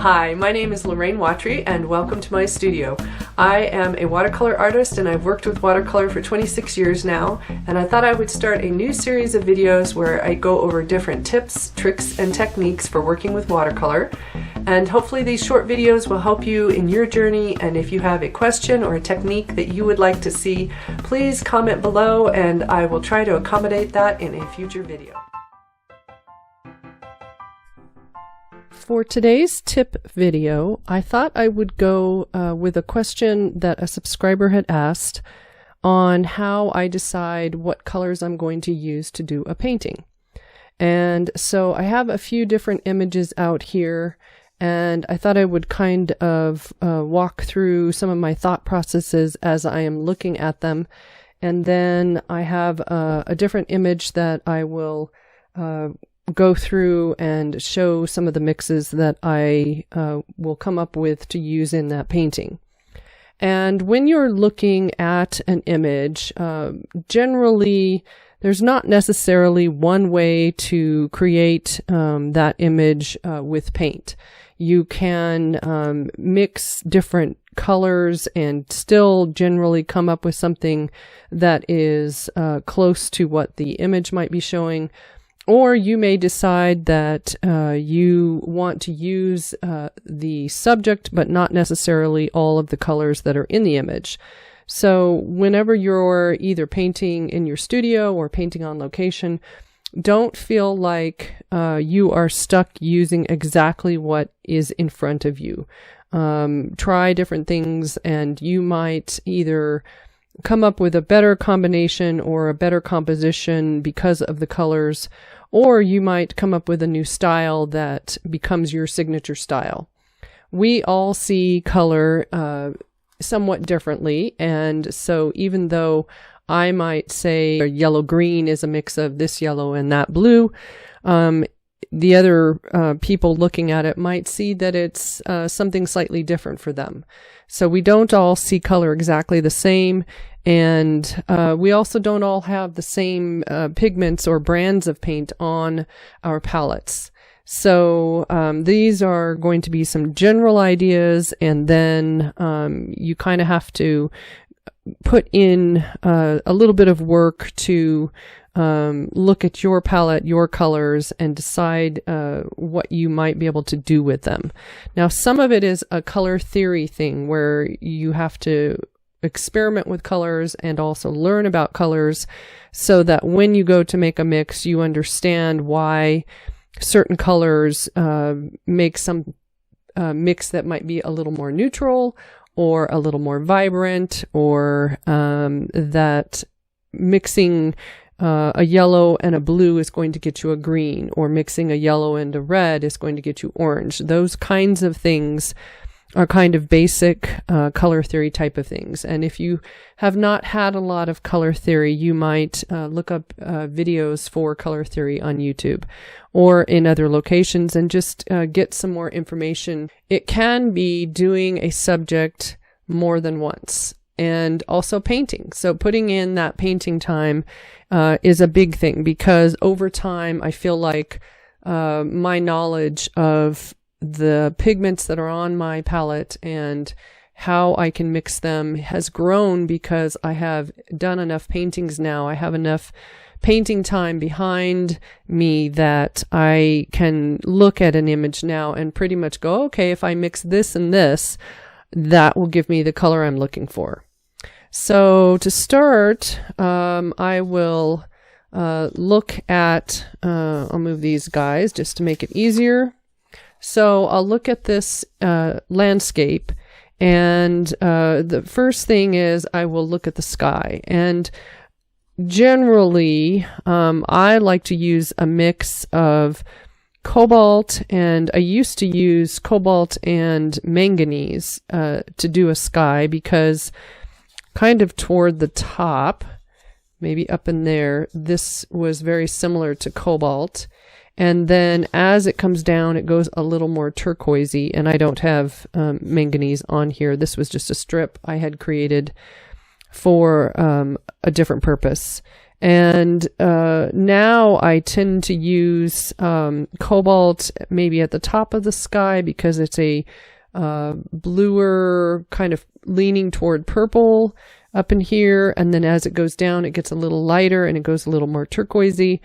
Hi, my name is Lorraine Watry and welcome to my studio. I am a watercolor artist and I've worked with watercolor for 26 years now, and I thought I would start a new series of videos where I go over different tips, tricks, and techniques for working with watercolor. And hopefully these short videos will help you in your journey, and if you have a question or a technique that you would like to see, please comment below and I will try to accommodate that in a future video. For today's tip video, I thought I would go with a question that a subscriber had asked on how I decide what colors I'm going to use to do a painting. And so I have a few different images out here, and I thought I would kind of walk through some of my thought processes as I am looking at them. And then I have a different image that I will go through and show some of the mixes that I will come up with to use in that painting. And when you're looking at an image, generally there's not necessarily one way to create that image with paint. You can mix different colors and still generally come up with something that is close to what the image might be showing. Or you may decide that you want to use the subject, but not necessarily all of the colors that are in the image. So whenever you're either painting in your studio or painting on location, don't feel like you are stuck using exactly what is in front of you. Try different things and you might either come up with a better combination or a better composition because of the colors, or you might come up with a new style that becomes your signature style. We all see color somewhat differently, and so even though I might say yellow-green is a mix of this yellow and that blue, the other people looking at it might see that it's something slightly different for them. So we don't all see color exactly the same, and we also don't all have the same pigments or brands of paint on our palettes. So these are going to be some general ideas, and then you kind of have to put in a little bit of work to look at your palette, your colors, and decide what you might be able to do with them. Now, some of it is a color theory thing where you have to experiment with colors and also learn about colors so that when you go to make a mix, you understand why certain colors make some mix that might be a little more neutral or a little more vibrant, or that mixing a yellow and a blue is going to get you a green, or mixing a yellow and a red is going to get you orange. Those kinds of things are kind of basic color theory type of things. And if you have not had a lot of color theory, you might look up videos for color theory on YouTube or in other locations and just get some more information. It can be doing a subject more than once, and also painting. So putting in that painting time is a big thing, because over time I feel like my knowledge of the pigments that are on my palette and how I can mix them has grown because I have done enough paintings now. I have enough painting time behind me that I can look at an image now and pretty much go, okay, if I mix this and this, that will give me the color I'm looking for. So to start, I will look at, I'll move these guys just to make it easier. So I'll look at this landscape, and the first thing is I will look at the sky. And generally, I like to use a mix of cobalt, and I used to use cobalt and manganese to do a sky, because kind of toward the top, maybe up in there, this was very similar to cobalt. And then as it comes down, it goes a little more turquoisey, and I don't have manganese on here. This was just a strip I had created for a different purpose. And now I tend to use cobalt maybe at the top of the sky because it's a bluer, kind of leaning toward purple up in here. And then as it goes down, it gets a little lighter and it goes a little more turquoisey.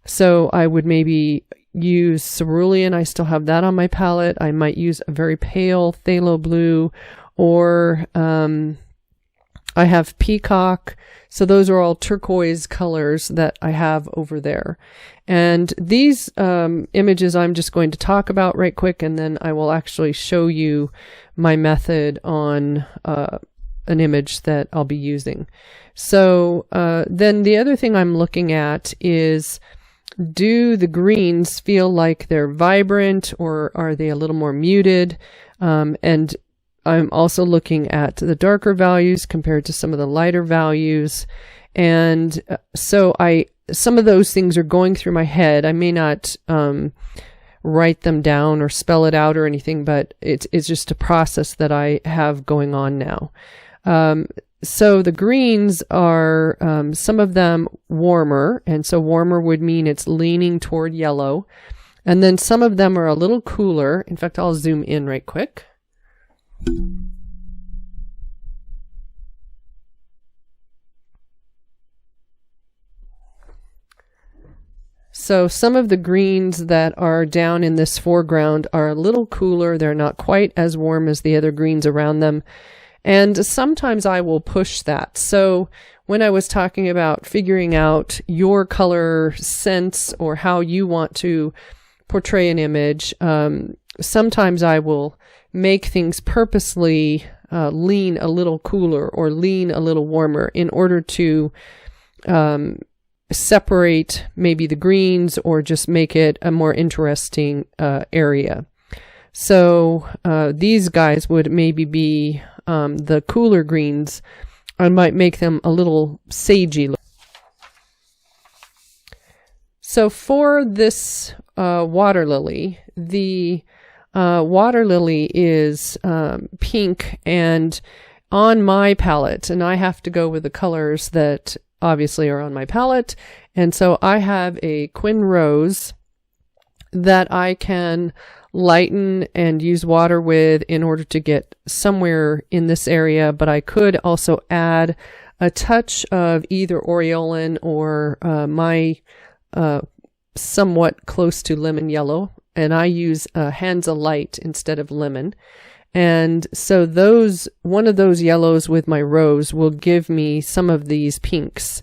So I would maybe use cerulean. I still have that on my palette. I might use a very pale phthalo blue, or I have peacock. So those are all turquoise colors that I have over there. And these images I'm just going to talk about right quick, and then I will actually show you my method on an image that I'll be using. So then the other thing I'm looking at is, do the greens feel like they're vibrant, or are they a little more muted? And I'm also looking at the darker values compared to some of the lighter values. And so some of those things are going through my head. I may not write them down or spell it out or anything, but it's just a process that I have going on now. So the greens are, some of them warmer, and so warmer would mean it's leaning toward yellow. And then some of them are a little cooler. In fact, I'll zoom in right quick. So some of the greens that are down in this foreground are a little cooler. They're not quite as warm as the other greens around them. And sometimes I will push that. So when I was talking about figuring out your color sense or how you want to portray an image, sometimes I will make things purposely lean a little cooler or lean a little warmer in order to separate maybe the greens or just make it a more interesting area. So these guys would maybe be the cooler greens. I might make them a little sagey. So for this water lily, the water lily is pink, and on my palette, and I have to go with the colors that obviously are on my palette, and so I have a Quin Rose that I can lighten and use water with in order to get somewhere in this area, but I could also add a touch of either Aureolin or my somewhat close to lemon yellow, and I use Hansa Light instead of lemon. And so one of those yellows with my rose will give me some of these pinks.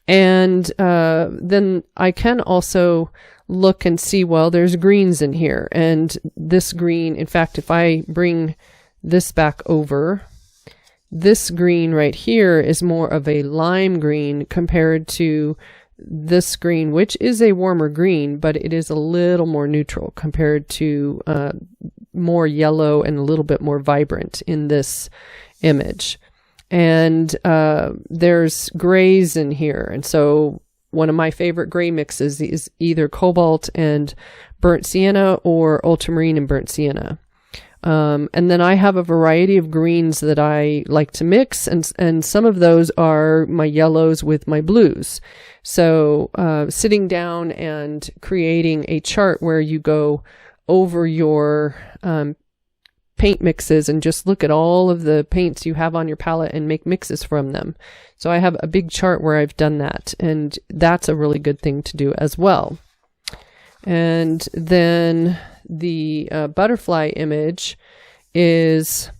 And then I can also look and see, well, there's greens in here. And this green, in fact, if I bring this back over, this green right here is more of a lime green compared to this green, which is a warmer green, but it is a little more neutral compared to more yellow and a little bit more vibrant in this image. And there's grays in here. And so one of my favorite gray mixes is either cobalt and burnt sienna or ultramarine and burnt sienna. And then I have a variety of greens that I like to mix, and some of those are my yellows with my blues. So sitting down and creating a chart where you go over your paint mixes and just look at all of the paints you have on your palette and make mixes from them. So I have a big chart where I've done that, and that's a really good thing to do as well. And then the butterfly image is,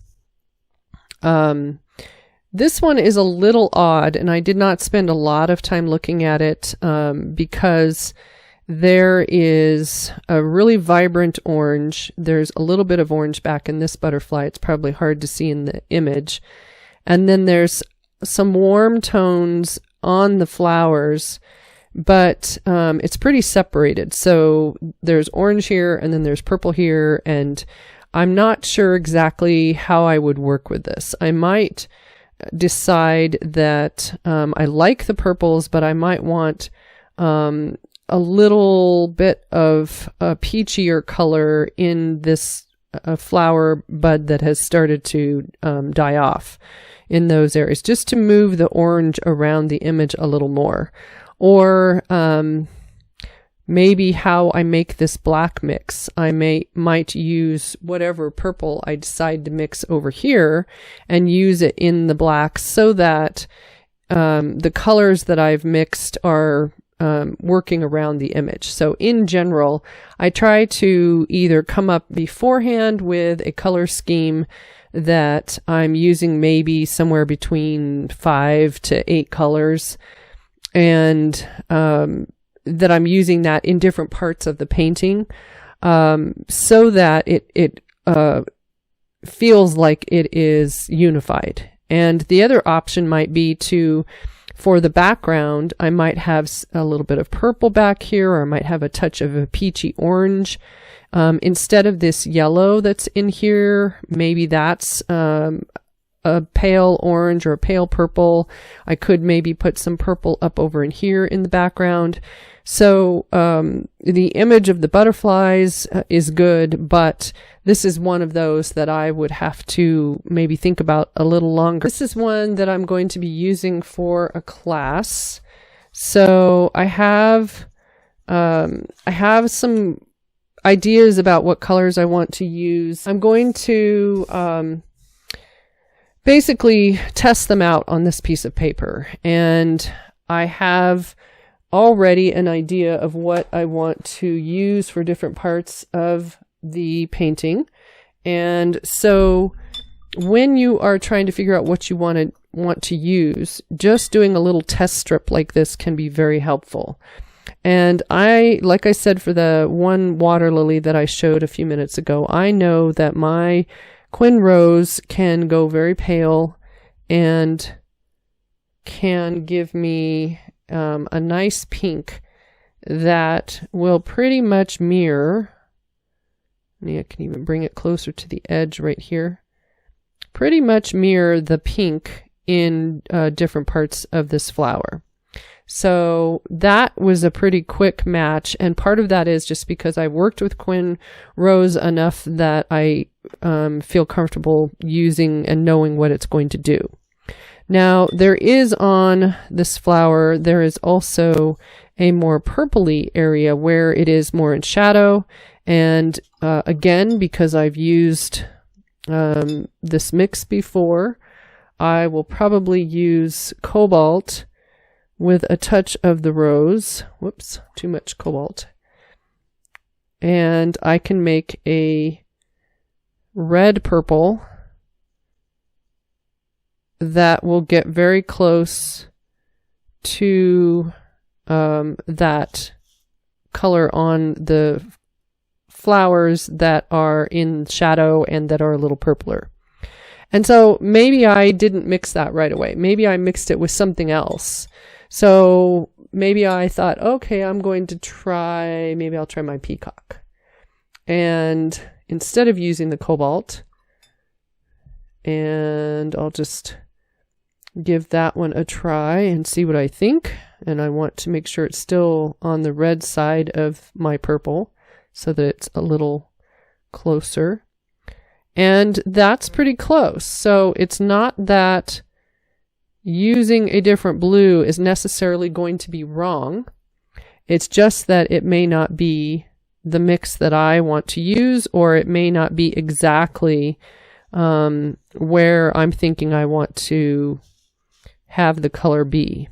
this one is a little odd, and I did not spend a lot of time looking at it because there is a really vibrant orange. There's a little bit of orange back in this butterfly. It's probably hard to see in the image. And then there's some warm tones on the flowers, but it's pretty separated. So there's orange here, and then there's purple here, and I'm not sure exactly how I would work with this. I might decide that I like the purples, but I might want a little bit of a peachier color in this flower bud that has started to die off. in those areas, just to move the orange around the image a little more. Or maybe how I make this black mix. I might use whatever purple I decide to mix over here and use it in the black, so that the colors that I've mixed are working around the image. So in general, I try to either come up beforehand with a color scheme that I'm using maybe somewhere between 5 to 8 colors, and that I'm using that in different parts of the painting, so that it feels like it is unified. And the other option might be to, for the background, I might have a little bit of purple back here, or I might have a touch of a peachy orange. Instead of this yellow that's in here, maybe that's a pale orange or a pale purple. I could maybe put some purple up over in here in the background. So the image of the butterflies is good, but this is one of those that I would have to maybe think about a little longer. This is one that I'm going to be using for a class. So I have some ideas about what colors I want to use. I'm going to basically test them out on this piece of paper, and I have already an idea of what I want to use for different parts of the painting. And so when you are trying to figure out what you want to use, just doing a little test strip like this can be very helpful. And like I said, for the one water lily that I showed a few minutes ago, I know that my Quin Rose can go very pale and can give me a nice pink that will pretty much mirror, I can even bring it closer to the edge right here, pretty much mirror the pink in different parts of this flower. So that was a pretty quick match, and part of that is just because I worked with Quin Rose enough that I feel comfortable using and knowing what it's going to do. Now, there is on this flower, there is also a more purpley area where it is more in shadow. And again, because I've used this mix before, I will probably use cobalt with a touch of the rose. Whoops, too much cobalt. And I can make a red purple that will get very close to that color on the flowers that are in shadow and that are a little purpler. And so maybe I didn't mix that right away. Maybe I mixed it with something else. So maybe I thought, okay, I'm going to try, maybe I'll try my peacock. And instead of using the cobalt, and I'll just give that one a try and see what I think. And I want to make sure it's still on the red side of my purple so that it's a little closer. And that's pretty close. So it's not that using a different blue is necessarily going to be wrong. It's just that it may not be the mix that I want to use, or it may not be exactly where I'm thinking I want to have the color be.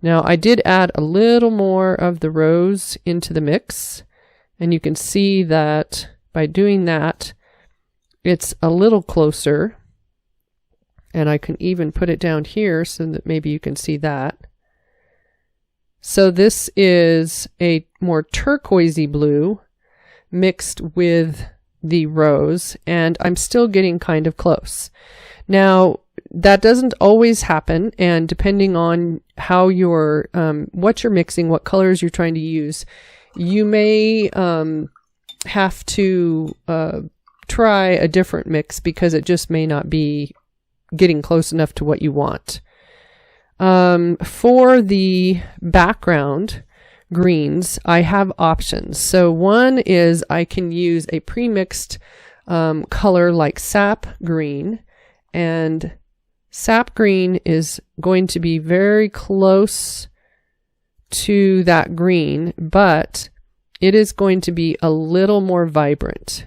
Now, I did add a little more of the rose into the mix, and you can see that by doing that, it's a little closer. And I can even put it down here so that maybe you can see that. So this is a more turquoisey blue mixed with the rose, and I'm still getting kind of close. Now, that doesn't always happen, and depending on how you're, what you're mixing, what colors you're trying to use, you may have to try a different mix because it just may not be getting close enough to what you want. For the background greens, I have options. So one is I can use a pre-mixed color like sap green and sap green is going to be very close to that green, but it is going to be a little more vibrant.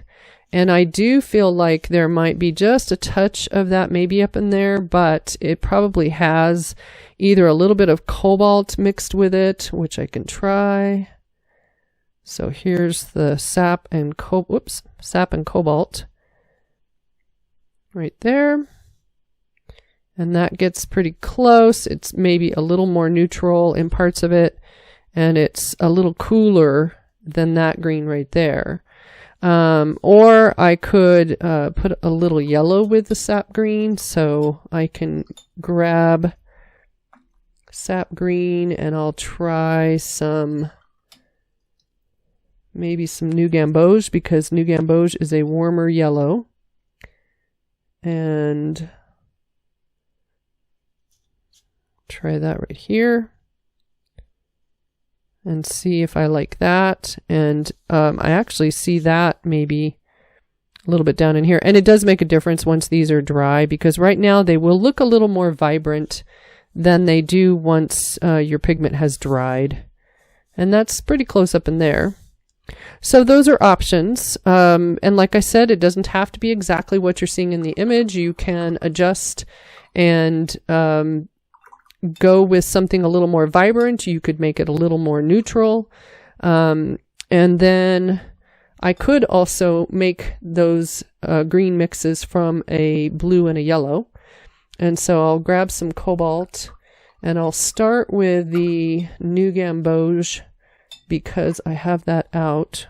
And I do feel like there might be just a touch of that maybe up in there, but it probably has either a little bit of cobalt mixed with it, which I can try. So here's the sap and sap and cobalt right there. And that gets pretty close. It's maybe a little more neutral in parts of it, and it's a little cooler than that green right there. Or I could put a little yellow with the sap green, so I can grab sap green and I'll try maybe some New Gamboge, because New Gamboge is a warmer yellow. And try that right here and see if I like that. And I actually see that maybe a little bit down in here. And it does make a difference once these are dry, because right now they will look a little more vibrant than they do once your pigment has dried. And that's pretty close up in there. So those are options. And like I said, it doesn't have to be exactly what you're seeing in the image. You can adjust and go with something a little more vibrant. You could make it a little more neutral. And then I could also make those green mixes from a blue and a yellow. And so I'll grab some cobalt and I'll start with the New Gamboge because I have that out.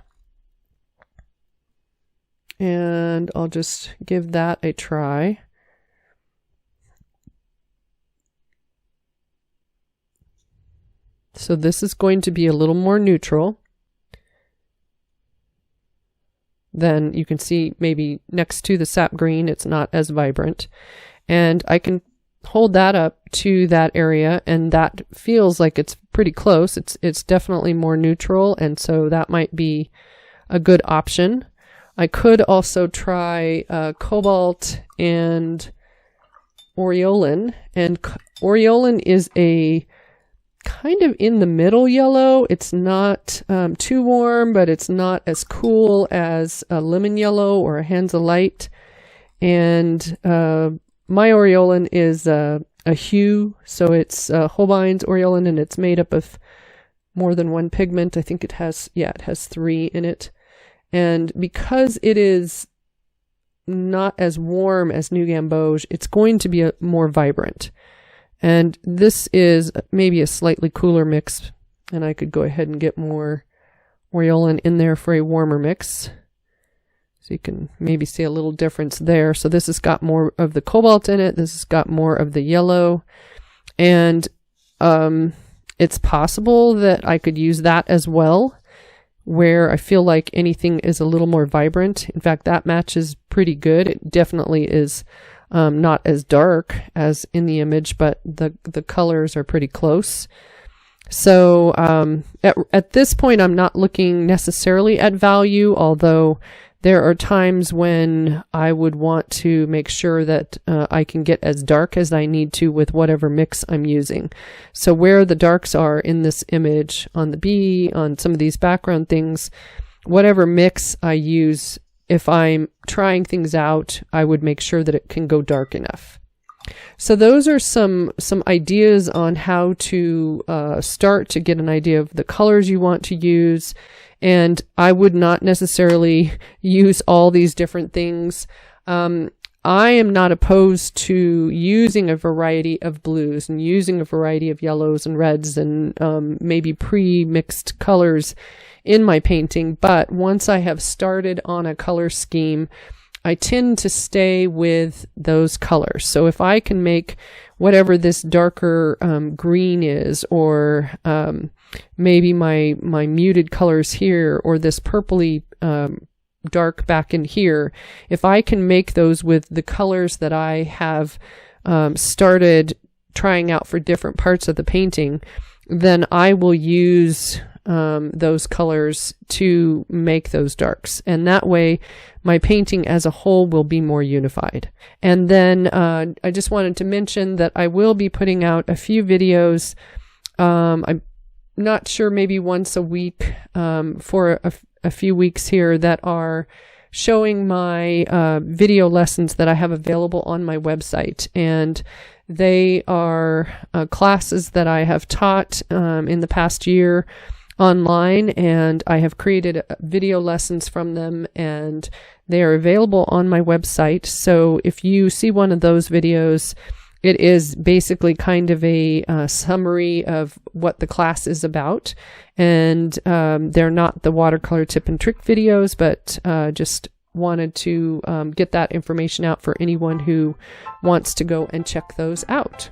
And I'll just give that a try. So this is going to be a little more neutral than you can see maybe next to the sap green. It's not as vibrant. And I can hold that up to that area, and that feels like it's pretty close. It's definitely more neutral, and so that might be a good option. I could also try cobalt and aureolin, and aureolin is a kind of in the middle yellow. It's not too warm, but it's not as cool as a lemon yellow or a Hansa Light. And my aureolin is a hue, so it's Holbein's aureolin, and it's made up of more than one pigment. I think it has 3 in it. And because it is not as warm as New Gamboge, it's going to be more vibrant. And this is maybe a slightly cooler mix, and I could go ahead and get more aureolin in there for a warmer mix. So you can maybe see a little difference there. So this has got more of the cobalt in it. This has got more of the yellow. And it's possible that I could use that as well, where I feel like anything is a little more vibrant. In fact, that matches pretty good. It definitely is not as dark as in the image, but the colors are pretty close. So at this point, I'm not looking necessarily at value, although there are times when I would want to make sure that I can get as dark as I need to with whatever mix I'm using. So where the darks are in this image, on the bee, on some of these background things, whatever mix I use, if I'm trying things out, I would make sure that it can go dark enough. So those are some ideas on how to start to get an idea of the colors you want to use. And I would not necessarily use all these different things. I am not opposed to using a variety of blues and using a variety of yellows and reds and maybe pre-mixed colors in my painting. But once I have started on a color scheme, I tend to stay with those colors. So if I can make whatever this darker green is, or maybe my muted colors here, or this purpley dark back in here, if I can make those with the colors that I have started trying out for different parts of the painting, then I will use those colors to make those darks. And that way my painting as a whole will be more unified. And then I just wanted to mention that I will be putting out a few videos. I'm not sure, maybe once a week for a few weeks here, that are showing my video lessons that I have available on my website. And they are classes that I have taught in the past year online, and I have created video lessons from them, and they are available on my website. So if you see one of those videos, it is basically kind of a summary of what the class is about. And they're not the watercolor tip and trick videos, but just wanted to get that information out for anyone who wants to go and check those out.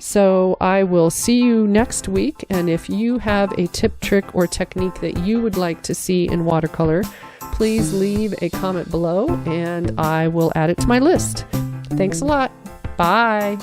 So I will see you next week, and if you have a tip, trick, or technique that you would like to see in watercolor, please leave a comment below and I will add it to my list. Thanks a lot. Bye.